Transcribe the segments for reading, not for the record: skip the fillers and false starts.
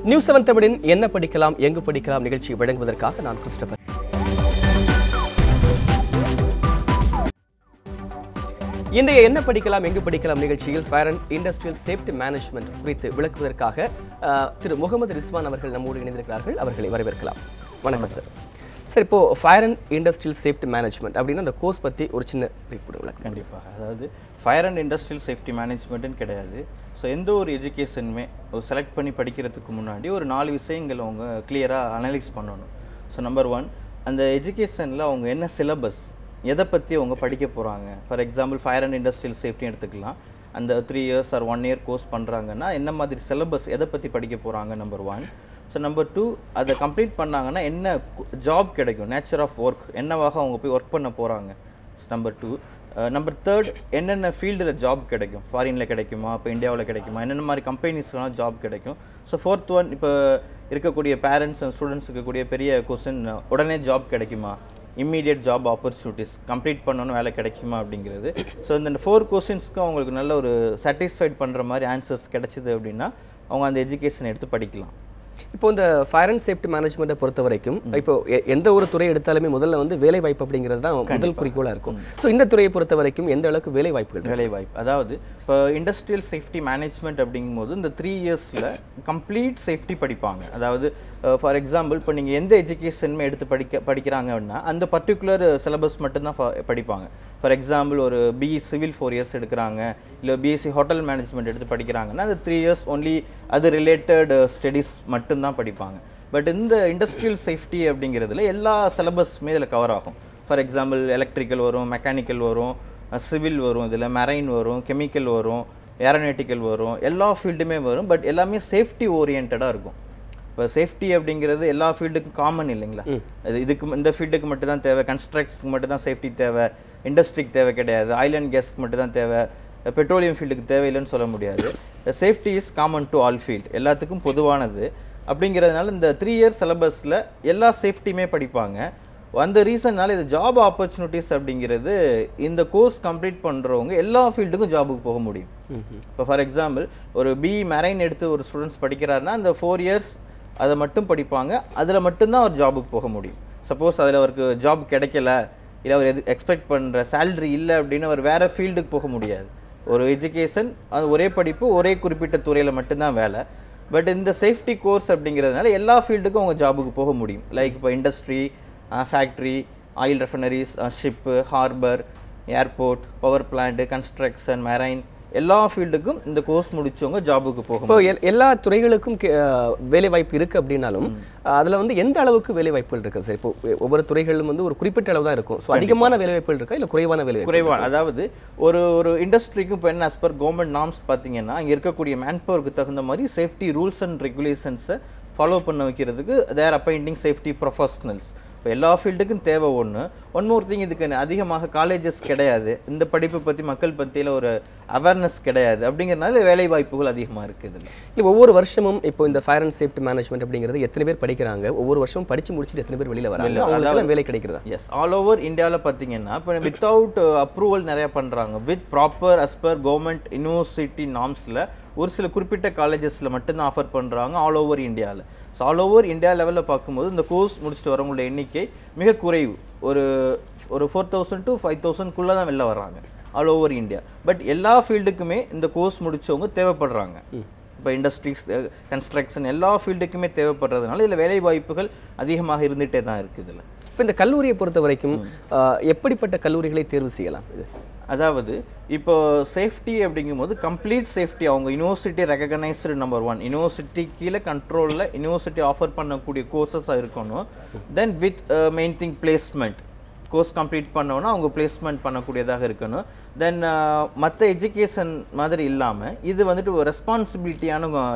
News 7 தமிழின் என்ன படிக்கலாம் எங்கு படிக்கலாம் நிகழ்ச்சி வழங்குவதற்காக நான் கிறிஸ்டபர். இன்றைய என்ன படிக்கலாம் எங்கு படிக்கலாம் நிகழ்ச்சியில் fire and industrial safety management குறித்து விளக்குவதற்காக திரு முகமது ரிஸ்வான் அவர்கள் நம்மோடு இணைந்திருக்கிறார்கள். அவர்களை வரவேற்கலாம். வணக்கம் சார். சார், இப்போ fire and industrial safety management அப்படின்னா அந்த கோர்ஸ் பற்றி ஒரு சின்ன விளக்கம். கண்டிப்பாக. அதாவது ஃபயர் அண்ட் இண்டஸ்ட்ரியல் சேஃப்டி மேனேஜ்மெண்ட்டுன்னு கிடையாது. ஸோ எந்த ஒரு எஜுகேஷனுமே செலக்ட் பண்ணி படிக்கிறதுக்கு முன்னாடி ஒரு 4 விஷயங்கள் அவங்க கிளியராக அனலைஸ் பண்ணணும். ஸோ நம்பர் 1, அந்த எஜுகேஷனில் அவங்க என்ன சிலபஸ், எதை பற்றி அவங்க படிக்க போகிறாங்க. For example fire and industrial safety எடுத்துக்கலாம். அந்த 3 இயர்ஸ் ஆர் 1 இயர் கோர்ஸ் பண்ணுறாங்கன்னா என்ன மாதிரி சிலபஸ், எதை பற்றி படிக்க போகிறாங்க, நம்பர் 1. ஸோ நம்பர் 2, அதை கம்ப்ளீட் பண்ணாங்கன்னா என்ன ஜாப் கிடைக்கும், நேச்சர் ஆஃப் ஒர்க், என்னவாக அவங்க போய் ஒர்க் பண்ண போகிறாங்க, நம்பர் 2. நம்பர் 3, என்னென்ன ஃபீல்டில் ஜாப் கிடைக்கும், ஃபாரினில் கிடைக்குமா, இப்போ இந்தியாவில் கிடைக்குமா, என்னென்ன மாதிரி கம்பெனிஸ்லாம் ஜாப் கிடைக்கும். ஸோ 4th ஒன், இப்போ இருக்கக்கூடிய பேரண்ட்ஸ் அண்ட் ஸ்டூடெண்ட்ஸ் இருக்கக்கூடிய பெரிய கொஸ்டின், உடனே ஜாப் கிடைக்குமா, இம்மீடியட் ஜாப் ஆப்பர்ச்சுனிட்டிஸ் கம்ப்ளீட் பண்ணணும், வேலை கிடைக்குமா அப்படிங்கிறது. ஸோ இந்த 4 கொஸ்டின்ஸ்க்கு அவங்களுக்கு நல்ல ஒரு சாட்டிஸ்ஃபைட் பண்ணுற மாதிரி ஆன்சர்ஸ் கிடைச்சிது அப்படின்னா அவங்க அந்த எஜுகேஷனை எடுத்து படிக்கலாம். இப்போ இந்த ஃபயர் அண்ட் சேஃப்டி மேனேஜ்மெண்ட்டை பொறுத்த வரைக்கும் இப்போ எந்த ஒரு துறை எடுத்தாலுமே முதல்ல வந்து வேலை வாய்ப்பு அப்படிங்கிறது தான் முதல் குறிக்கோளாக இருக்கும். ஸோ இந்த துறையை பொறுத்த வரைக்கும் எந்த அளவுக்கு வேலை வாய்ப்பு, அதாவது இப்போ இண்டஸ்ட்ரியல் சேஃப்டி மேனேஜ்மெண்ட் அப்படிங்கும்போது இந்த 3 இயர்ஸில் கம்ப்ளீட் சேஃப்டி படிப்பாங்க. அதாவது ஃபார் எக்ஸாம்பிள் இப்போ நீங்கள் எந்த எஜுகேஷனுமே எடுத்து படிக்கிறாங்க அப்படின்னா அந்த பர்டிகுலர் சிலபஸ் மட்டும்தான் படிப்பாங்க. ஃபார் எக்ஸாம்பிள் ஒரு பிஇ சிவில் 4 இயர்ஸ் எடுக்கிறாங்க, இல்லை பிஎஸ்சி ஹோட்டல் மேனேஜ்மெண்ட் எடுத்து படிக்கிறாங்கன்னா அது 3 இயர்ஸ் ஒன்லி அது ரிலேட்டட் ஸ்டடீஸ் மட்டும்தான் படிப்பாங்க. பட் இந்த இண்டஸ்ட்ரியல் சேஃப்டி அப்படிங்கிறதுல எல்லா சிலபஸுமே இதில் கவர் ஆகும். ஃபார் எக்ஸாம்பிள் எலக்ட்ரிக்கல் வரும், மெக்கானிக்கல் வரும், சிவில் வரும், இதில் மெரைன் வரும், கெமிக்கல் வரும், ஏரோநாட்டிக்கல் வரும், எல்லா ஃபீல்டுமே வரும். பட் எல்லாமே சேஃப்டி ஓரியன்டாக இருக்கும். இப்போ சேஃப்டி அப்படிங்கிறது எல்லா ஃபீல்டுக்கும் காமன் இல்லைங்களா. இதுக்கு இந்த ஃபீல்டுக்கு மட்டும் தான் தேவை, கன்ஸ்ட்ரக்ஷனுக்கு மட்டும் தான் சேஃப்டி தேவை, இண்டஸ்ட்ரிக்கு தேவை கிடையாது, ஆயில் அண்ட் கேஸ்க்கு மட்டும் தான் தேவை, பெட்ரோலியம் ஃபீல்டுக்கு தேவையில்லைன்னு சொல்ல முடியாது. Safety is common to all field, எல்லாத்துக்கும் பொதுவானது. அப்படிங்கிறதுனால இந்த 3 இயர் சிலபஸில் எல்லா சேஃப்டியுமே படிப்பாங்க. அந்த ரீசன்னால இது ஜாப் ஆப்பர்ச்சுனிட்டிஸ் அப்படிங்கிறது இந்த கோர்ஸ் கம்ப்ளீட் பண்ணுறவங்க எல்லா ஃபீல்டுக்கும் ஜாபுக்கு போக முடியும். இப்போ ஃபார் எக்ஸாம்பிள் ஒரு பிஇ மெரைன் எடுத்து ஒரு ஸ்டூடெண்ட்ஸ் படிக்கிறாருன்னா அந்த 4 இயர்ஸ் அதை மட்டும் படிப்பாங்க, அதில் மட்டும்தான் அவர் ஜாபுக்கு போக முடியும். சப்போஸ் அதில் அவருக்கு ஜாப் கிடைக்கல, இல்லை அவர் எக்ஸ்பெக்ட் பண்ணுற சேலரி இல்லை அப்படின்னு அவர் வேறு ஃபீல்டுக்கு போக முடியாது. ஒரு எஜுகேஷன், அது ஒரே படிப்பு, ஒரே குறிப்பிட்ட துறையில் மட்டும்தான் வேலை. பட் இந்த சேஃப்டி கோர்ஸ் அப்படிங்கிறதுனால எல்லா ஃபீல்டுக்கும் அவங்க ஜாபுக்கு போக முடியும். லைக் இப்போ industry, factory, oil refineries, ship, harbour, airport, power plant, construction, marine, எல்லா ஃபீல்டுக்கும் இந்த கோர்ஸ் முடிச்சவங்க ஜாபுக்கு போகும். இப்போ எல்லா துறைகளுக்கும் வேலை வாய்ப்பு இருக்குது அப்படின்னாலும் அதில் வந்து எந்த அளவுக்கு வேலை வாய்ப்புகள் இருக்குது சார்? இப்போ ஒவ்வொரு துறைகளிலும் வந்து ஒரு குறிப்பிட்ட அளவு தான் இருக்கும். ஸோ அதிகமான வேலை வாய்ப்புகள் இருக்கா, இல்லை குறைவான வேலை குறைவான? அதாவது ஒரு இண்டஸ்ட்ரிக்கும் இப்போ என்ன, as per கவர்மெண்ட் நார்ம்ஸ் பார்த்தீங்கன்னா இங்கே இருக்கக்கூடிய மேன் பவருக்கு தகுந்த மாதிரி சேஃப்டி ரூல்ஸ் அண்ட் ரெகுலேஷன்ஸை ஃபாலோ பண்ண வைக்கிறதுக்கு தேர் அப்பாயிண்டிங் சேஃப்டி ப்ரொஃபஷனல்ஸ். இப்போ எல்லா ஃபீல்டுக்கும் தேவை ஒன் மோர் திங், இதுக்கு அதிகமாக காலேஜஸ் கிடையாது, இந்த படிப்பை பற்றி மக்கள் பற்றியில் ஒரு அவேர்னஸ் கிடையாது. அப்படிங்கிறதுனால வேலை வாய்ப்புகள் அதிகமாக இருக்குது. இல்லை ஒவ்வொரு வருஷமும் இப்போ இந்த ஃபயர் அண்ட் சேஃப்டி மேனேஜ்மெண்ட் அப்படிங்கிறது எத்தனை பேர் படிக்கிறாங்க, ஒவ்வொரு வருஷமும் படித்து முடிச்சுட்டு எத்தனை பேர் வெளியில் வராங்க, அவங்களுக்கு வேலை கிடைக்கிறதா? எஸ், ஆல் ஓவர் இந்தியாவில் பார்த்தீங்கன்னா இப்போ வித்தவுட் அப்ரூவல் நிறையா பண்ணுறாங்க. With proper as per government university நார்ம்ஸில் ஒரு சில குறிப்பிட்ட காலேஜஸில் மட்டும்தான் ஆஃபர் பண்ணுறாங்க ஆல் ஓவர் இந்தியாவில். ஸோ ஆல் ஓவர் இந்தியா லெவலில் பார்க்கும்போது இந்த கோர்ஸ் முடிச்சுட்டு வரவங்களோட எண்ணிக்கை மிக குறைவு. ஒரு 4000 to 5000 தான் வெளில வர்றாங்க ஆல் ஓவர் இந்தியா. பட் எல்லா ஃபீல்டுக்குமே இந்த கோர்ஸ் முடித்தவங்க தேவைப்படுறாங்க. இப்போ இண்டஸ்ட்ரீஸ், கன்ஸ்ட்ரக்ஷன், எல்லா ஃபீல்டுக்குமே தேவைப்படுறதுனால இதில் வேலை வாய்ப்புகள் அதிகமாக இருந்துகிட்டே தான் இருக்குது. இதில் இப்போ இந்த கல்லூரியை பொறுத்த வரைக்கும் எப்படிப்பட்ட கல்லூரிகளை தேர்வு செய்யலாம்? இது அதாவது இப்போ சேஃப்டி அப்படிங்கும்போது கம்ப்ளீட் சேஃப்டி அவங்க யூனிவர்சிட்டி ரெகக்னைஸ்டு நம்பர் 1, யூனிவர்சிட்டி கீழே கண்ட்ரோலில் யூனிவர்சிட்டி ஆஃபர் பண்ணக்கூடிய கோர்சஸாக இருக்கணும். Then with main thing placement, course complete பண்ணோன்னா அவங்க பிளேஸ்மெண்ட் பண்ணக்கூடியதாக இருக்கணும். தென் மற்ற எஜுகேஷன் மாதிரி இல்லாமல் இது வந்துட்டு ஒரு ரெஸ்பான்சிபிலிட்டியான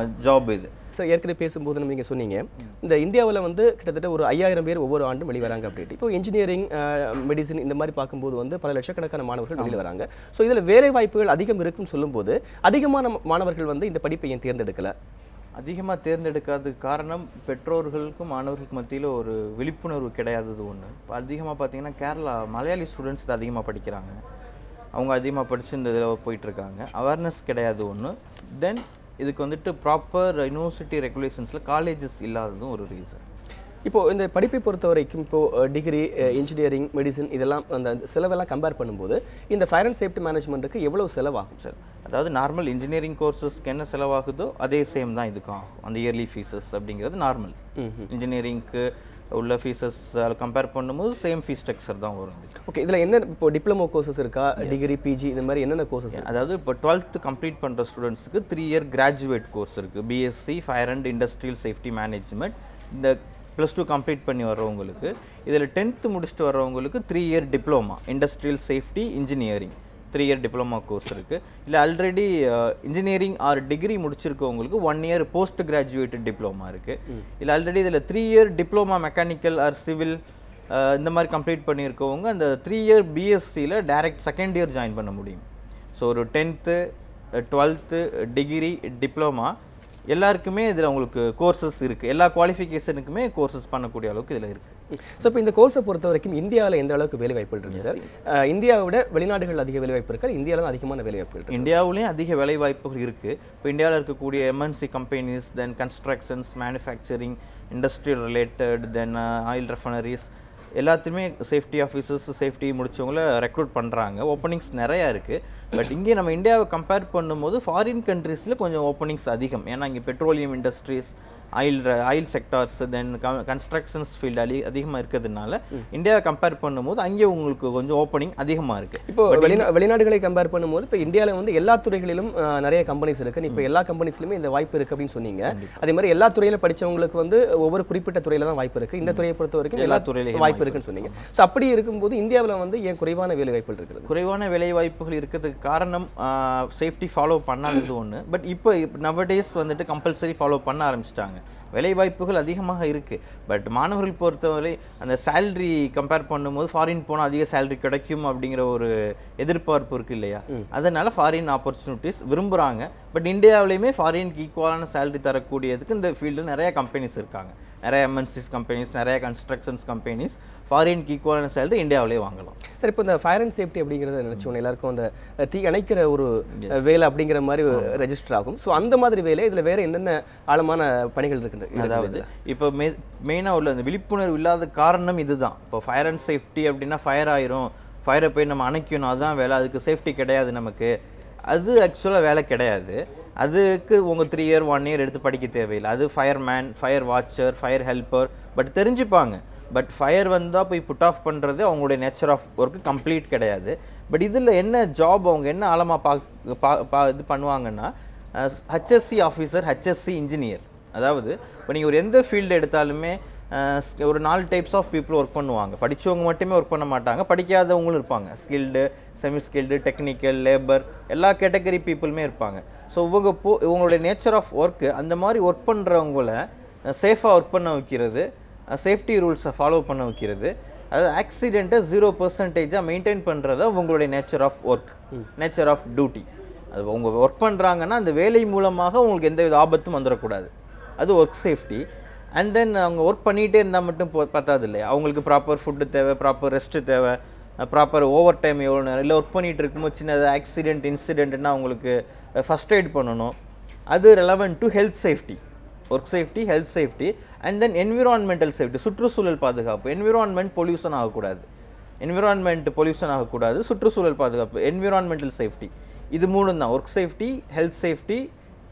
ஜாப். இது சார் ஏற்கனவே பேசும்போது நீங்கள் சொன்னீங்க இந்த இந்தியாவில் வந்து கிட்டத்தட்ட ஒரு 5000 பேர் ஒவ்வொரு ஆண்டும் வெளிவராங்க அப்படின்ட்டு. இப்போ இன்ஜினியரிங், மெடிசன் இந்த மாதிரி பார்க்கும்போது வந்து பல லட்சக்கணக்கான மாணவர்கள் வெளியில் வராங்க. ஸோ இதில் வேலை வாய்ப்புகள் அதிகம் இருக்குன்னு சொல்லும்போது அதிகமான மாணவர்கள் வந்து இந்த படிப்பை ஏன் தேர்ந்தெடுக்கலை? அதிகமாக தேர்ந்தெடுக்காததுக்கு காரணம் பெற்றோர்களுக்கும் மாணவர்களுக்கு மத்தியில் ஒரு விழிப்புணர்வு கிடையாதது ஒன்று. இப்போ அதிகமாக பார்த்தீங்கன்னா கேரளா மலையாளி ஸ்டூடெண்ட்ஸ் இதை அதிகமாக படிக்கிறாங்க, அவங்க அதிகமாக படித்து இந்த இதில் போயிட்டுருக்காங்க. அவேர்னஸ் கிடையாது ஒன்று. தென் இதுக்கு வந்துட்டு ப்ராப்பர் யூனிவர்சிட்டி ரெகுலேஷன்ஸில் காலேஜஸ் இல்லாததும் ஒரு ரீசன். இப்போ இந்த படிப்பை பொறுத்த வரைக்கும் இப்போ டிகிரி, இன்ஜினியரிங், மெடிசன் இதெல்லாம் அந்த செலவெல்லாம் கம்பேர் பண்ணும்போது இந்த ஃபயர் அண்ட் சேஃப்டி மேனேஜ்மெண்ட்டுக்கு எவ்வளவு செலவாகும் சார்? அதாவது நார்மல் இன்ஜினியரிங் கோர்சஸ்க்கு என்ன செலவாகுதோ அதே சேம் தான் இதுக்கும் அந்த இயர்லி ஃபீஸஸ் அப்படிங்கிறது நார்மல். இன்ஜினியரிங்க்கு உள்ள ஃபீஸஸ் கம்பேர் பண்ணும்போது சேம் ஃபீஸ் ஸ்ட்ரக்சர் தான் வரும். ஓகே, இதில் என்ன இப்போ டிப்ளமோ கோர்சஸ் இருக்கா, டிகிரி, பிஜி இந்த மாதிரி என்னென்ன கோர்சஸ்? அதாவது இப்போ 12th கம்ப்ளீட் பண்ணுற ஸ்டூடெண்ட்ஸுக்கு 3 இயர் கிராஜுவேட் கோர்ஸ் இருக்குது. BSc fire and industrial safety management. இந்த +2 கம்ப்ளீட் பண்ணி வர்றவங்களுக்கு, இதில் 10th முடிச்சுட்டு வர்றவங்களுக்கு 3 year diploma industrial safety engineering 3 year diploma course இருக்குது. இல்லை ஆல்ரெடி இன்ஜினியரிங் ஆர் டிகிரி முடிச்சிருக்கவங்களுக்கு 1 இயர் போஸ்ட் கிராஜுவேட்டட் டிப்ளமா இருக்குது. இல்லை ஆல்ரெடி இதில் 3 year diploma mechanical or civil இந்த மாதிரி கம்ப்ளீட் பண்ணியிருக்கவங்க அந்த 3 இயர் பிஎஸ்சியில் டைரக்ட் செகண்ட் இயர் ஜாயின் பண்ண முடியும். ஸோ ஒரு 10th 12th டிகிரி டிப்ளமா எல்லாருக்குமே இதில் உங்களுக்கு கோர்சஸ் இருக்குது. எல்லா குவாலிஃபிகேஷனுக்குமே கோர்சஸ் பண்ணக்கூடிய அளவுக்கு இதில் இருக்குது. ஸோ இப்போ இந்த கோர்ஸை பொறுத்த வரைக்கும் இந்தியாவில் எந்த அளவுக்கு வேலை வாய்ப்புகள் இருக்குது சார்? இந்தியாவை விட வெளிநாடுகள் அதிக வேலை வாய்ப்பு இருக்கா? இந்தியாவில் தான் அதிகமான வேலை வாய்ப்புகள் இருக்குது. இந்தியாவிலேயும் அதிக வேலை வாய்ப்புகள் இருக்குது. இப்போ இந்தியாவில் இருக்கக்கூடிய MNC companies, then constructions, manufacturing, industrial related, then oil refineries எல்லாத்துலேயுமே சேஃப்டி ஆஃபீஸர்ஸ், சேஃப்டி முடிச்சவங்கள ரெக்ரூட் பண்ணுறாங்க. ஓப்பனிங்ஸ் நிறையா இருக்குது. பட் இங்கே நம்ம இந்தியாவை கம்பேர் பண்ணும்போது ஃபாரின் கண்ட்ரீஸில் கொஞ்சம் ஓப்பனிங்ஸ் அதிகம். ஏன்னா இங்கே பெட்ரோலியம் இண்டஸ்ட்ரீஸ், ஆயில் செக்டார்ஸ், தென் கன்ஸ்ட்ரக்ஷன்ஸ் ஃபீல்டு அதிகமாக இருக்கிறதுனால இந்தியாவை கம்பேர் பண்ணும்போது அங்கே உங்களுக்கு கொஞ்சம் ஓப்பனிங் அதிகமாக இருக்குது. இப்போ வெளிநாடுகளை கம்பேர் பண்ணும்போது இப்போ இந்தியாவில் வந்து எல்லா துறைகளிலும் நிறைய கம்பெனிஸ் இருக்குது. இப்போ எல்லா கம்பெனிஸ்லையுமே இந்த வாய்ப்பு இருக்குது அப்படின்னு சொன்னீங்க. அதே மாதிரி எல்லா துறையில் படித்தவங்களுக்கு வந்து ஒவ்வொரு குறிப்பிட்ட துறையில் தான் வாய்ப்பு இருக்குது. இந்த துறையை பொறுத்த வரைக்கும் எல்லா துறையிலும் வாய்ப்பு இருக்குன்னு சொன்னீங்க. ஸோ அப்படி இருக்கும்போது இந்தியாவில் வந்து ஏன் குறைவான வேலை வாய்ப்புகள் இருக்குது? குறைவான வேலை வாய்ப்புகள் இருக்கிறதுக்கு காரணம் சேஃப்டி ஃபாலோ பண்ணாதது ஒன்று. பட் இப்போ நவடேஸ் வந்துட்டு கம்பல்சரி ஃபாலோ பண்ண ஆரம்பிச்சிட்டாங்க. வேலை வாய்ப்புகள் அதிகமாக இருக்குது. பட் மாணவர்கள் பொறுத்தவரை அந்த சேலரி கம்பேர் பண்ணும்போது ஃபாரின் போனால் அதிக சேலரி கிடைக்கும் அப்படிங்கிற ஒரு எதிர்பார்ப்பு இருக்குது இல்லையா? அதனால் ஃபாரின் ஆப்பர்ச்சுனிட்டிஸ் விரும்புகிறாங்க. பட் இந்தியாவிலையுமே ஃபாரினுக்கு ஈக்குவலான சேலரி தரக்கூடியதுக்கு இந்த ஃபீல்டில் நிறைய கம்பெனிஸ் இருக்காங்க. நிறைய எம்என்சிஸ் கம்பெனிஸ், நிறைய கன்ஸ்ட்ரக்ஷன்ஸ் கம்பெனிஸ் ஃபாரினுக்கு ஈக்குவலான சேலரி இந்தியாவிலே வாங்கலாம். சார், இப்போ இந்த ஃபயர் அண்ட் சேஃப்டி அப்படிங்கிறத நினச்சோன்னு எல்லாருக்கும் அந்த தீ அணைக்கிற ஒரு வேலை அப்படிங்கிற மாதிரி ரெஜிஸ்டர் ஆகும். ஸோ அந்த மாதிரி வேலை இதில் வேறு என்னென்ன ஆழமான பணிகள் இருக்குது? அதாவது இப்போ மெயினாக உள்ள அந்த விழிப்புணர்வு இல்லாத காரணம் இதுதான். இப்போ ஃபயர் அண்ட் சேஃப்டி அப்படின்னா ஃபயர் ஆயிரும், ஃபயரை போய் நம்ம அணைக்கணும், அதுதான் வேலை, அதுக்கு சேஃப்டி கிடையாது நமக்கு. அது ஆக்சுவலாக வேலை கிடையாது. அதுக்கு உங்கள் 3 இயர் 1 இயர் எடுத்து படிக்க தேவையில்லை. அது fireman, fire watcher, fire helper but தெரிஞ்சுப்பாங்க. பட் ஃபயர் வந்தால் போய் புட் ஆஃப் பண்ணுறது அவங்களுடைய நேச்சர் ஆஃப் ஒர்க்கு கம்ப்ளீட் கிடையாது. பட் இதில் என்ன ஜாப் அவங்க என்ன ஆழமாக இது பண்ணுவாங்கன்னா ஹெச்எஸ்சி ஆஃபீஸர், ஹெச்எஸ்சி இன்ஜினியர். அதாவது இப்போ நீங்கள் ஒரு எந்த ஃபீல்டு எடுத்தாலுமே ஒரு 4 டைப்ஸ் ஆஃப் பீப்புள் ஒர்க் பண்ணுவாங்க. படித்தவங்க மட்டுமே ஒர்க் பண்ண மாட்டாங்க, படிக்காதவங்களும் இருப்பாங்க. Skilled, semi skilled, technical, labour எல்லா கேட்டகரி பீப்புளுமே இருப்பாங்க. ஸோ இவங்களுடைய நேச்சர் ஆஃப் ஒர்க்கு அந்த மாதிரி ஒர்க் பண்ணுறவங்கள சேஃபாக ஒர்க் பண்ண வைக்கிறது, சேஃப்டி ரூல்ஸை ஃபாலோ பண்ண வைக்கிறது, அதாவது ஆக்சிடெண்ட்டை 0% மெயின்டைன் பண்ணுறது உங்களுடைய nature of work, nature of duty. அது அவங்க ஒர்க் பண்ணுறாங்கன்னா அந்த வேலை மூலமாக உங்களுக்கு எந்த வித ஆபத்தும் வந்துடக்கூடாது. அது ஒர்க் சேஃப்டி. அண்ட் தென் அவங்க ஒர்க் பண்ணிகிட்டே இருந்தால் மட்டும் பத்தாது இல்லையா? அவங்களுக்கு ப்ராப்பர் ஃபுட்டு தேவை, ப்ராப்பர் ரெஸ்ட்டு தேவை, ப்ராப்பர் ஓவர் டைம் எவ்வளோ நேரம், இல்லை ஒர்க் பண்ணிகிட்டு இருக்கும்போது சின்னது ஆக்சிடென்ட் இன்சிடென்ட்னா அவங்களுக்கு ஃபஸ்ட் எய்ட் பண்ணணும். அது relevant to health safety, work safety, health safety. And then environmental safety, சுற்றுச்சூழல் பாதுகாப்பு. என்விரான்மெண்ட் பொல்யூஷன் ஆகக்கூடாது, சுற்றுச்சூழல் பாதுகாப்பு, என்விரான்மெண்டல் சேஃப்டி. இது 3 தான்: work safety, health safety,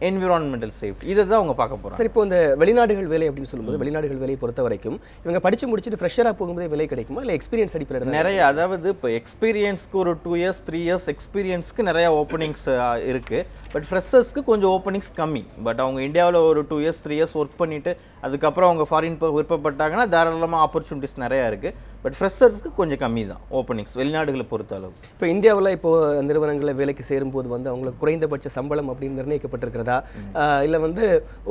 environmental safety. இதை தான் அவங்க பார்க்க போகிறாங்க. சார், இப்போ இந்த வெளிநாடுகள் வேலை அப்படின்னு சொல்லும்போது வெளிநாடுகள் வேலையை பொறுத்த வரைக்கும் இவங்க படித்து முடிச்சுட்டு ஃப்ரெஷராக போகும்போது வேலை கிடைக்குமா, இல்லை எக்ஸ்பீரியன்ஸ் அடிப்படையில்? நிறைய, அதாவது இப்போ எக்ஸ்பீரியன்ஸ்க்கு ஒரு 2 இயர்ஸ் 3 இயர்ஸ் எக்ஸ்பீரியன்ஸ்க்கு நிறையா ஓப்பனிங்ஸ் இருக்குது. பட் ஃப்ரெஷர்ஸ்க்கு கொஞ்சம் ஓப்பனிங்ஸ் கம்மி. பட் அவங்க இந்தியாவில் ஒரு 2 இயர்ஸ் 3 இயர்ஸ் ஒர்க் பண்ணிவிட்டு அதுக்கப்புறம் அவங்க ஃபாரின் போக விருப்பப்பட்டாங்கன்னா தாராளமாக ஆப்பர்ச்சுனிட்டிஸ் நிறையா இருக்குது. பட் ஃப்ரெஷர்ஸ்க்கு கொஞ்சம் கம்மி தான் ஓப்பனிங்ஸ் வெளிநாடுகளை பொறுத்த அளவு. இப்போ இந்தியாவில் இப்போது நிறுவனங்களில் வேலைக்கு சேரும்போது வந்து அவங்களுக்கு குறைந்தபட்ச சம்பளம் அப்படின்னு நிர்ணயிக்கப்பட்டிருக்கிறதா, இல்லை வந்து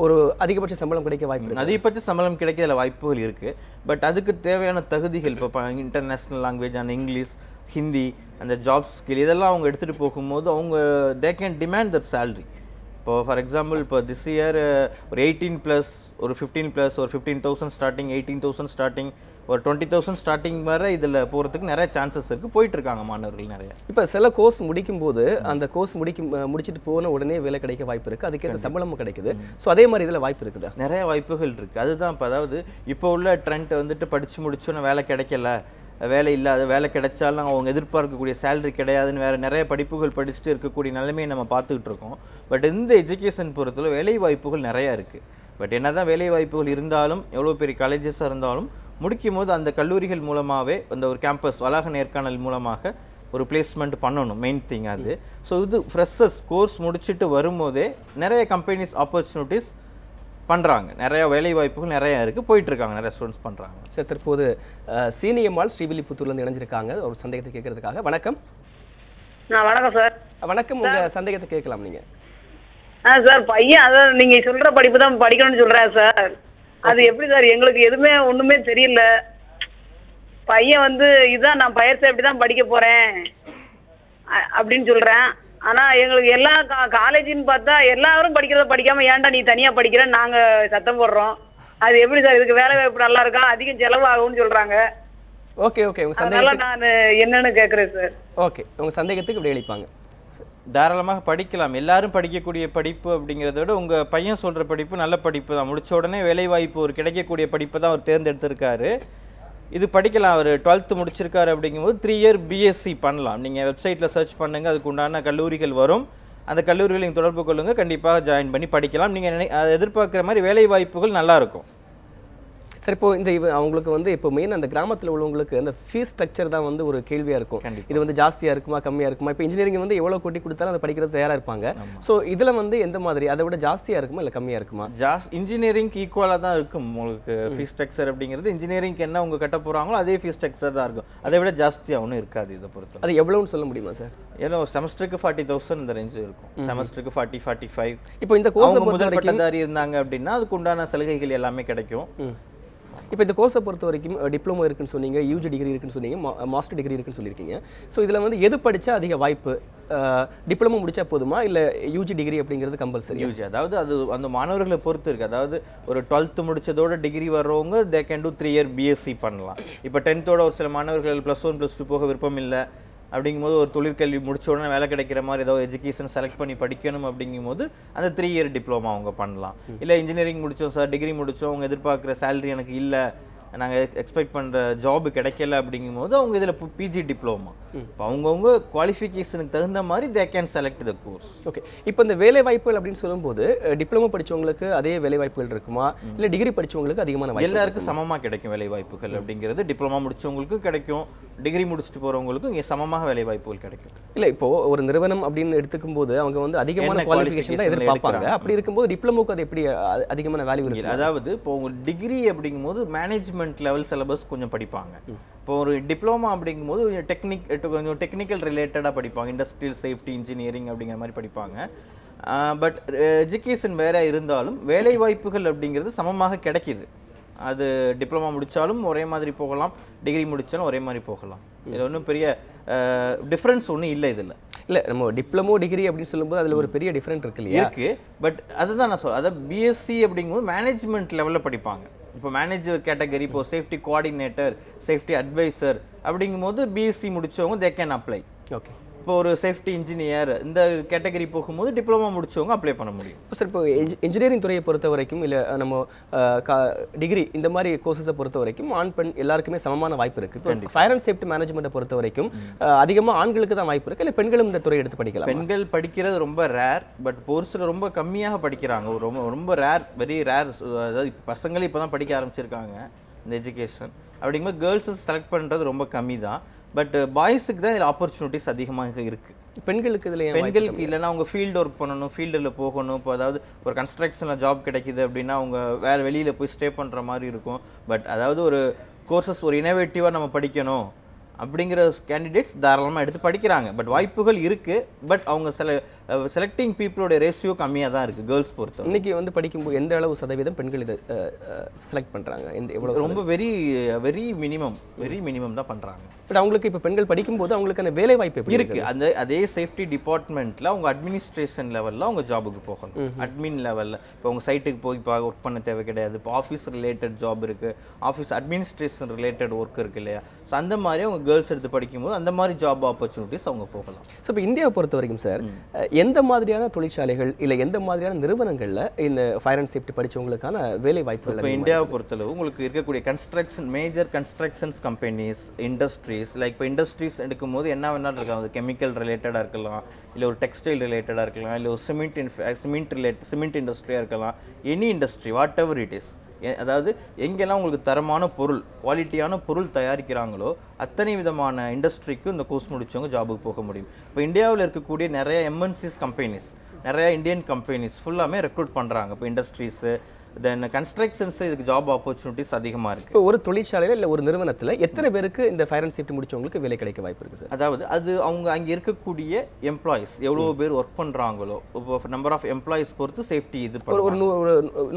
ஒரு அதிகபட்ச சம்பளம் கிடைக்க வாய்ப்பு? அதிகபட்ச சம்பளம் கிடைக்கிறதுல வாய்ப்புகள் இருக்குது. பட் அதுக்கு தேவையான தகுதிகள், இப்போ இன்டர்நேஷ்னல் லாங்குவேஜ் ஆன இங்கிலீஷ், ஹிந்தி, அந்த ஜாப் ஸ்கில் இதெல்லாம் அவங்க எடுத்துகிட்டு போகும்போது அவங்க they can demand that salary. இப்போ ஃபார் எக்ஸாம்பிள் இப்போ திஸ் இயர் ஒரு 18+, ஒரு 15+, ஒரு 15,000 ஸ்டார்டிங், 18,000 ஸ்டார்டிங், ஒரு 20,000 ஸ்டார்டிங் வரை இதில் போகிறதுக்கு நிறைய சான்சஸ் இருக்குது, போயிட்டு இருக்காங்க மாணவர்கள் நிறைய. இப்போ சில கோர்ஸ் முடிக்கும்போது அந்த கோர்ஸ் முடிச்சுட்டு போன உடனே வேலை கிடைக்க வாய்ப்பு இருக்குது, அதுக்கேற்ற சம்பளமும் கிடைக்குது. ஸோ அதே மாதிரி இதில் வாய்ப்பு இருக்குதா? நிறைய வாய்ப்புகள் இருக்குது. அதுதான் இப்போ அதாவது இப்போ உள்ள ட்ரெண்ட் வந்துட்டு படித்து முடிச்சோன்னு வேலை கிடைக்கல, வேலை இல்லாத, வேலை கிடைச்சாலும் அவங்க எதிர்பார்க்கக்கூடிய சேலரி கிடையாதுன்னு வேறு நிறைய படிப்புகள் படிச்சுட்டு இருக்கக்கூடிய நிலைமையை நம்ம பார்த்துக்கிட்டு இருக்கோம். பட் இந்த எஜுகேஷன் பொறுத்தவரை வேலை வாய்ப்புகள் நிறையா இருக்குது. பட் என்ன தான் வேலை வாய்ப்புகள் இருந்தாலும், எவ்வளோ பெரிய காலேஜஸாக இருந்தாலும், முடிக்கும் போது அந்த கல்லூரிகள் மூலமாகவே அந்த ஒரு கேம்பஸ் வளாக நேர்காணல் மூலமாக ஒரு பிளேஸ்மெண்ட் பண்ணணும், மெயின் திங் அது. ஸோ இது ஃப்ரெஷர்ஸ் கோர்ஸ் முடிச்சுட்டு வரும்போதே நிறைய கம்பெனிஸ் ஆப்பர்ச்சுனிட்டிஸ் பண்ணுறாங்க, நிறைய வேலை வாய்ப்புகள் நிறையா இருக்குது, போயிட்டுருக்காங்க, நிறைய ஸ்டூடெண்ட்ஸ் பண்ணுறாங்க. சார் தற்போது சீனியம்மாள் ஸ்ரீவில்லிபுத்தூர்லேருந்து இணைஞ்சிருக்காங்க ஒரு சந்தேகத்தை கேட்கறதுக்காக. வணக்கம். வணக்கம் சார். வணக்கம், உங்கள் சந்தேகத்தை கேட்கலாம் நீங்கள். சார் பையன் அதான் நீங்கள் சொல்கிற படிப்பு தான் படிக்கணும்னு சொல்கிறேன் சார். அது எப்படி சார், எங்களுக்கு எதுவுமே ஒன்றுமே தெரியல. பையன் வந்து இதுதான் நான் ஃபயர் சேஃப்டி தான் படிக்க போகிறேன் அப்படின்னு சொல்கிறேன். ஆனால் எங்களுக்கு எல்லா காலேஜின்னு பார்த்தா எல்லாரும் படிக்கிறத படிக்காமல் ஏன்டா நீ தனியாக படிக்கிறேன்னு நாங்கள் சத்தம் போடுறோம். அது எப்படி சார், இதுக்கு வேலை வாய்ப்பு நல்லா இருக்கா, அதிகம் செலவு ஆகும்னு சொல்கிறாங்க. ஓகே ஓகே, உங்கள் அதனால சந்தேகத்துக்கு நான் என்னன்னு கேட்குறேன் சார். ஓகே, உங்கள் சந்தேகத்துக்கு இப்படி அளிப்பாங்க. தாராளமாக படிக்கலாம். எல்லாரும் படிக்கக்கூடிய படிப்பு அப்படிங்கிறத விட உங்கள் பையன் சொல்கிற படிப்பு நல்ல படிப்பு தான். முடிச்ச உடனே வேலைவாய்ப்பு ஒரு கிடைக்கக்கூடிய படிப்பை தான் அவர் தேர்ந்தெடுத்திருக்காரு. இது படிக்கலாம். அவர் 12th முடிச்சிருக்காரு அப்படிங்கும்போது 3 year பிஎஸ்சி பண்ணலாம். நீங்கள் வெப்சைட்டில் சர்ச் பண்ணுங்கள், அதுக்கு உண்டான கல்லூரிகள் வரும். அந்த கல்லூரிகள் நீங்கள் தொடர்பு கொள்ளுங்கள், கண்டிப்பாக ஜாயின் பண்ணி படிக்கலாம். நீங்கள் எதிர்பார்க்குற மாதிரி வேலை வாய்ப்புகள் நல்லாயிருக்கும். சார் இப்போ இந்த அவங்களுக்கு வந்து இப்போ மெயின் அந்த கிராமத்தில் உள்ளவங்களுக்கு அந்த ஃபீஸ் ஸ்ட்ரக்சர் தான் வந்து ஒரு கேள்வியாக இருக்கும். இது வந்து ஜாஸ்தியாக இருக்குமா கம்மியாக இருக்குமா? இப்போ இன்ஜினியரிங் வந்து எவ்வளோ கொட்டி கொடுத்தாலும் அதை படிக்கிறது தயாராக இருப்பாங்க. ஸோ இதில் வந்து எந்த மாதிரி, அதை விட ஜாஸ்தியாக இருக்குமா இல்லை கம்மியாக இருக்குமா? இன்ஜினியரிங்க்கு ஈக்குவலாக தான் இருக்கும் உங்களுக்கு ஃபீஸ் ஸ்ட்ரக்சர் அப்படிங்கிறது. இன்ஜினியரிங்க்கு என்ன உங்கள் கட்ட போகிறாங்களோ அதே ஃபீஸ் ஸ்ட்ரக்சர் தான் இருக்கும், அதை விட ஜாஸ்தியாக ஒன்றும் இருக்காது. இதை பொறுத்து அது எவ்வளோன்னு சொல்ல முடியுமா சார்? ஏன்னா செமஸ்டருக்கு 40,000 இந்த ரேஞ்சு இருக்கும். செமஸ்டருக்கு 40-45. இப்போ இந்த கோர்ஸ் முதல் பட்டதாரி இருந்தாங்க அப்படின்னா அதுக்கு உண்டான சலுகைகள் எல்லாமே கிடைக்கும். இப்போ இந்த கோர்ஸை பொறுத்த வரைக்கும் டிப்ளமோ இருக்குன்னு சொன்னீங்க, யூஜி டிகிரி இருக்குன்னு சொன்னீங்க, மாஸ்டர் டிகிரி இருக்குன்னு சொல்லியிருக்கீங்க. ஸோ இதில் வந்து எது படித்தா அதிக வாய்ப்பு? டிப்ளமோ முடிச்சா போதுமா இல்லை யூஜி டிகிரி அப்படிங்கிறது கம்பல்சரி? யூஜி, அதாவது அது அந்த மாணவர்களை பொறுத்து இருக்குது. அதாவது ஒரு 12th முடிச்சதோட டிகிரி வர்றவங்க they can do 3 year BSc பண்ணலாம். இப்போ 10th ஒரு சில மாணவர்கள் +1 +2 போக விருப்பம் இல்லை அப்படிங்கும்போது ஒரு தொழிற்கல்வி முடிச்ச உடனே வேலை கிடைக்கிற மாதிரி ஏதோ எஜுகேஷன் செலக்ட் பண்ணி படிக்கணும் அப்படிங்கும்போது அந்த 3 year டிப்ளமா அவங்க பண்ணலாம். இல்லை இன்ஜினியரிங் முடித்தோம் சார், டிகிரி முடித்தோம், அவங்க எதிர்பார்க்குற சேலரி எனக்கு இல்லை, நாங்கள் எக்ஸ்பெக்ட் பண்ணுற ஜாபு கிடைக்கல அப்படிங்கும்போது அவங்க இதில் பிஜி டிப்ளமா, இப்போ அவங்கவுங்க குவாலிஃபிகேஷனுக்கு தகுந்த மாதிரி they can select the course. Okay, இப்போ இந்த வேலை வாய்ப்புகள் அப்படின்னு சொல்லும்போது டிப்ளமோ படித்தவங்களுக்கு அதே வேலை வாய்ப்புகள் இருக்குமா இல்லை டிகிரி படித்தவங்களுக்கு அதிகமான வாய்ப்பு? எல்லாருக்கும் சமமாக கிடைக்கும் வேலை வாய்ப்புகள் அப்படிங்கிறது. டிப்ளமா முடித்தவங்களுக்கும் கிடைக்கும், டிகிரி முடிச்சுட்டு போகிறவங்களுக்கும் இங்கே சமமாக வேலை வாய்ப்புகள் கிடைக்கும். இல்லை இப்போ ஒரு நிறுவனம் அப்படின்னு எடுத்துக்கும் போது அவங்க வந்து அதிகமான குவாலிஃபிகேஷன் தான் எதிர்பார்ப்பாங்க. அப்படி இருக்கும்போது டிப்ளமோக்கு அது எப்படி அதிகமான வேல்யூ இருக்கு? அதாவது இப்போ உங்களுக்கு டிகிரி அப்படிங்கும்போது மேனேஜ்மெண்ட் லெவல் சிலபஸ் கொஞ்சம் படிப்பாங்க. இப்போ ஒரு டிப்ளமா அப்படிங்கும்போது கொஞ்சம் டெக்னிக்கல் ரிலேட்டடாக படிப்பாங்க, இண்டஸ்ட்ரியல் சேஃப்டி இன்ஜினியரிங் அப்படிங்கிற மாதிரி படிப்பாங்க. பட் எஜுகேஷன் வேற இருந்தாலும் வேலை வாய்ப்புகள் அப்படிங்கிறது சமமாக கிடைக்கிது. அது டிப்ளமா முடித்தாலும் ஒரே மாதிரி போகலாம், டிகிரி முடித்தாலும் ஒரே மாதிரி போகலாம். இதில் ஒன்றும் பெரிய டிஃப்ரென்ஸ் ஒன்றும் இல்லை. இதில் இல்லை, நம்ம டிப்ளமோ டிகிரி அப்படின்னு சொல்லும்போது அதில் ஒரு பெரிய டிஃப்ரெண்ட் இருக்கு இல்லையா? இருக்குது. பட் அதுதான் நான் சொல்ல, அதாவது பிஎஸ்சி அப்படிங்கும்போது மேனேஜ்மெண்ட் லெவலில் படிப்பாங்க. இப்போ மேனேஜர் கேட்டகரி, இப்போ சேஃப்டி கோஆர்டினேட்டர், சேஃப்டி அட்வைசர் அப்படிங்கும்போது பிஎஸ்சி முடித்தவங்க தே கேன் அப்ளை. ஓகே, இப்போ ஒரு சேஃப்டி இன்ஜினியர் இந்த கேட்டகரி போகும்போது டிப்ளமா முடிச்சவங்க அப்ளை பண்ண முடியும். இப்போ சார் இப்போ இன்ஜினியரிங் துறையை பொறுத்த வரைக்கும் இல்லை நம்ம டிகிரி இந்த மாதிரி கோர்சஸை பொறுத்த வரைக்கும் ஆண் பெண் எல்லாருக்குமே சமமான வாய்ப்பு இருக்குது. இப்போ ஃபயர் அண்ட் சேஃப்டி மேனேஜ்மெண்ட்டை பொறுத்த வரைக்கும் அதிகமாக ஆண்களுக்கு தான் வாய்ப்பு இருக்குது, இல்லை பெண்களும் இந்த துறையை எடுத்து படிக்கலாம்? பெண்கள் படிக்கிறது ரொம்ப ரேர், பட் கோர்ஸில் ரொம்ப கம்மியாக படிக்கிறாங்க. ரொம்ப ரேர், வெரி ரேர். அதாவது பசங்களே இப்போ தான் படிக்க ஆரம்பிச்சிருக்காங்க இந்த எஜுகேஷன். அப்படிங்கும்போது கேர்ள்ஸை செலக்ட் பண்ணுறது ரொம்ப கம்மி தான். பட் பாய்ஸுக்கு தான் இதில் ஆப்பர்ச்சுனிட்டிஸ் அதிகமாக இருக்குது. பெண்களுக்கு இதில் பெண்களுக்கு இல்லைன்னா அவங்க ஃபீல்டு ஒர்க் பண்ணணும், ஃபீல்டில் போகணும். இப்போ அதாவது ஒரு கன்ஸ்ட்ரக்ஷனில் ஜாப் கிடைக்கிது அப்படின்னா அவங்க வேறு வெளியில் போய் ஸ்டே பண்ணுற மாதிரி இருக்கும். பட் அதாவது ஒரு கோர்சஸ் ஒரு இனோவேட்டிவாக நம்ம படிக்கணும் அப்படிங்கிற கேண்டிடேட்ஸ் தாராளமாக எடுத்து படிக்கிறாங்க. பட் வாய்ப்புகள் இருக்குது. பட் அவங்க செலக்டிங் பீப்புளோட ரேஷியோ கம்மியாக தான் இருக்குது கேர்ள்ஸ் பொறுத்த. இன்னைக்கு வந்து படிக்கும்போது எந்த அளவு சதவீதம் பெண்கள் இதை செலக்ட் பண்ணுறாங்க? எவ்வளோ? ரொம்ப வெரி மினிமம் தான் பண்ணுறாங்க. பட் அவங்களுக்கு இப்போ பெண்கள் படிக்கும்போது அவங்களுக்கான வேலை வாய்ப்பு எப்படி இருக்கு? அதே சேஃப்டி டிபார்ட்மெண்ட்டில் அவங்க அட்மினிஸ்ட்ரேஷன் லெவலில் அவங்க ஜாபுக்கு போகணும். அட்மின் லெவலில் இப்போ அவங்க சைட்டுக்கு போய் ஒர்க் பண்ண தேவை கிடையாது. இப்போ ஆஃபீஸ் ரிலேட்டட் ஜாப் இருக்குது, ஆஃபீஸ் அட்மினிஸ்ட்ரேஷன் ரிலேட்டட் ஒர்க் இருக்குது இல்லையா? ஸோ அந்த மாதிரி அவங்க கேர்ள்ஸ் எடுத்து படிக்கும்போது அந்த மாதிரி ஜாப் ஆப்பர்ச்சுனிட்டிஸ் அவங்க போகலாம். ஸோ இப்போ இந்தியாவை பொறுத்த வரைக்கும் சார், எந்த மாதிரியான தொழிற்சாலைகள் இல்லை எந்த மாதிரியான நிறுவனங்களில் இந்த ஃபயர் அண்ட் சேஃப்டி படித்தவங்களுக்கான வேலை வாய்ப்புகள்? இப்போ இந்தியாவை பொறுத்தளவு உங்களுக்கு இருக்கக்கூடிய major constructions companies, industries, like இப்போ இண்டஸ்ட்ரீஸ் எடுக்கும்போது என்ன வேணாலும் இருக்கலாம். அது கெமிக்கல் ரிலேட்டடாக இருக்கலாம், இல்லை ஒரு டெக்ஸ்டைல் ரிலேட்டடாக இருக்கலாம், இல்லை ஒரு சிமெண்ட் இண்டஸ்ட்ரியாக இருக்கலாம். Any industry what ever it is, அதாவது எங்கெல்லாம் உங்களுக்கு தரமான பொருள், குவாலிட்டியான பொருள் தயாரிக்கிறாங்களோ அத்தனை விதமான இண்டஸ்ட்ரிக்கும் இந்த கோர்ஸ் முடிச்சவங்க ஜாபுக்கு போக முடியும். இப்போ இந்தியாவில் இருக்கக்கூடிய நிறைய எம்என்சிஸ் கம்பெனிஸ், நிறைய இந்தியன் கம்பெனிஸ் ஃபுல்லாமே ரெக்ரூட் பண்ணுறாங்க. இப்போ இண்டஸ்ட்ரீஸு, தென் கன்ஸ்ட்ரக்ஷன்ஸ், இதுக்கு ஜாப் ஆப்பர்ச்சுனிட்டிஸ் அதிகமாக இருக்குது. இப்போ ஒரு தொழிற்சாலையில் இல்லை ஒரு நிறுவனத்தில் எத்தனை பேருக்கு இந்த ஃபயர் அண்ட் சேஃப்டி முடிச்சவங்களுக்கு வேலை கிடைக்க வாய்ப்பு இருக்குது சார்? அதாவது அது அவங்க அங்கே இருக்கக்கூடிய எம்ப்ளாயிஸ் எவ்வளோ பேர் ஒர்க் பண்ணுறாங்களோ, இப்போ நம்பர் ஆஃப் எம்ப்ளாயிஸ் பொறுத்து சேஃப்டி இது ஒரு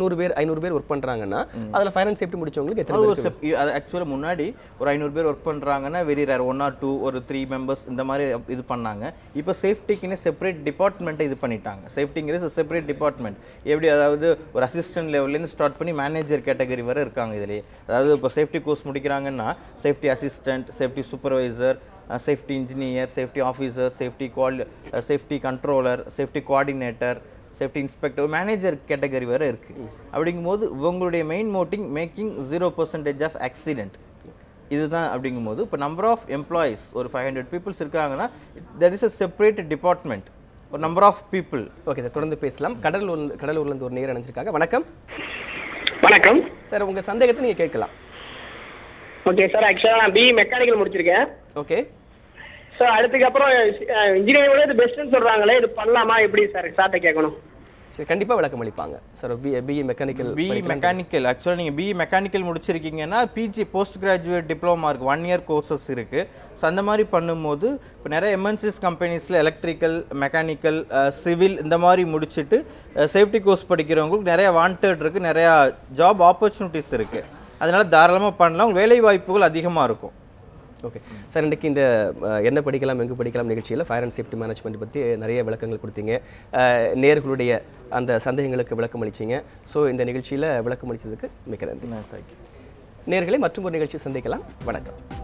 100 பேர் 500 பேர் ஒர்க் பண்ணுறாங்கன்னா அதில் ஃபயர் அண்ட் சேஃப்டி முடிச்சவங்களுக்கு எத்தனை பேர்? அது ஆக்சுவலாக முன்னாடி ஒரு 500 பேர் ஒர்க் பண்ணுறாங்கன்னா வெரி ரேர் 1 or 2 ஒரு 3 மெம்பர்ஸ் இந்த மாதிரி இது பண்ணாங்க. இப்போ சேஃப்டிக்குன்னு செப்பரேட் டிபார்ட்மெண்ட்டை இது பண்ணிட்டாங்க. சேஃப்டிங்கிறது செப்பரேட் டிபார்ட்மெண்ட். எப்படி அதாவது ஒரு அசிஸ்டன்ட் லெவல்லேருந்து ஸ்டார்ட் பண்ணி மேனேஜர் கேட்டகரி வரை இருக்காங்க இதுலேயே. அதாவது இப்போ சேஃப்டி கோர்ஸ் முடிக்கிறாங்கன்னா safety assistant, safety supervisor, safety engineer, safety officer, safety controller, safety coordinator, safety inspector, manager category வரை இருக்குது. அப்படிங்கும்போது உங்களுடைய மெயின் மோட்டிங் மேக்கிங் 0% ஆஃப் ஆக்சிடென்ட் இதுதான். அப்படிங்கும்போது இப்போ நம்பர் ஆஃப் எம்ப்ளாயிஸ் ஒரு 500 பீப்புள்ஸ் இருக்காங்கன்னா that is a separate department, ஒரு number of people. Okay sir, தொடர்ந்து பேசலாம். கடலூர்லேருந்து ஒரு நேரம் நினைச்சிருக்காங்க. வணக்கம். வணக்கம் சார், உங்கள் சந்தேகத்தை நீங்கள் கேட்கலாம். ஓகே சார், ஆக்சுவலாக நான் பிஇ மெக்கானிக்கல் முடிச்சிருக்கேன். ஓகே சார், அதுக்கப்புறம் இன்ஜினியரிங்கோட இது பெஸ்ட்டுன்னு சொல்கிறாங்களே, இது பண்ணலாமா எப்படி சார்? சார்ட்ட கேட்கணும். சரி, கண்டிப்பாக விளக்கம் அளிப்பாங்க சார். பிஇ மெக்கானிக்கல் ஆக்சுவலாக நீங்கள் பிஇ மெக்கானிக்கல் முடிச்சிருக்கீங்கன்னா பிஜி போஸ்ட் கிராஜுவேட் டிப்ளமா இருக்குது, 1 year கோர்சஸ் இருக்குது. ஸோ அந்த மாதிரி பண்ணும்போது இப்போ நிறைய எம்என்சிஸ் கம்பெனிஸில் எலக்ட்ரிக்கல், மெக்கானிக்கல், சிவில் இந்த மாதிரி முடிச்சுட்டு சேஃப்டி கோர்ஸ் படிக்கிறவங்களுக்கு நிறைய வாண்டட் இருக்குது, நிறையா ஜாப் ஆப்பர்ச்சுனிட்டிஸ் இருக்குது. அதனால் தாராளமாக பண்ணலாம், வேலை வாய்ப்புகள் அதிகமாக இருக்கும். ஓகே சார், இன்றைக்கி இந்த என்ன படிக்கலாம் எங்கு படிக்கலாம் நிகழ்ச்சியில் ஃபயர் அண்ட் சேஃப்டி மேனேஜ்மெண்ட் பற்றி நிறைய விளக்கங்கள் கொடுத்தீங்க. நேயர்களுடைய அந்த சந்தேகங்களுக்கு விளக்கம் அளிச்சிங்க. ஸோ இந்த நிகழ்ச்சியில் விளக்கம் அளித்ததுக்கு மிக்க நன்றி. தேங்க்யூ. நேயர்களை மற்றும் ஒரு நிகழ்ச்சி சந்திக்கலாம். வணக்கம்.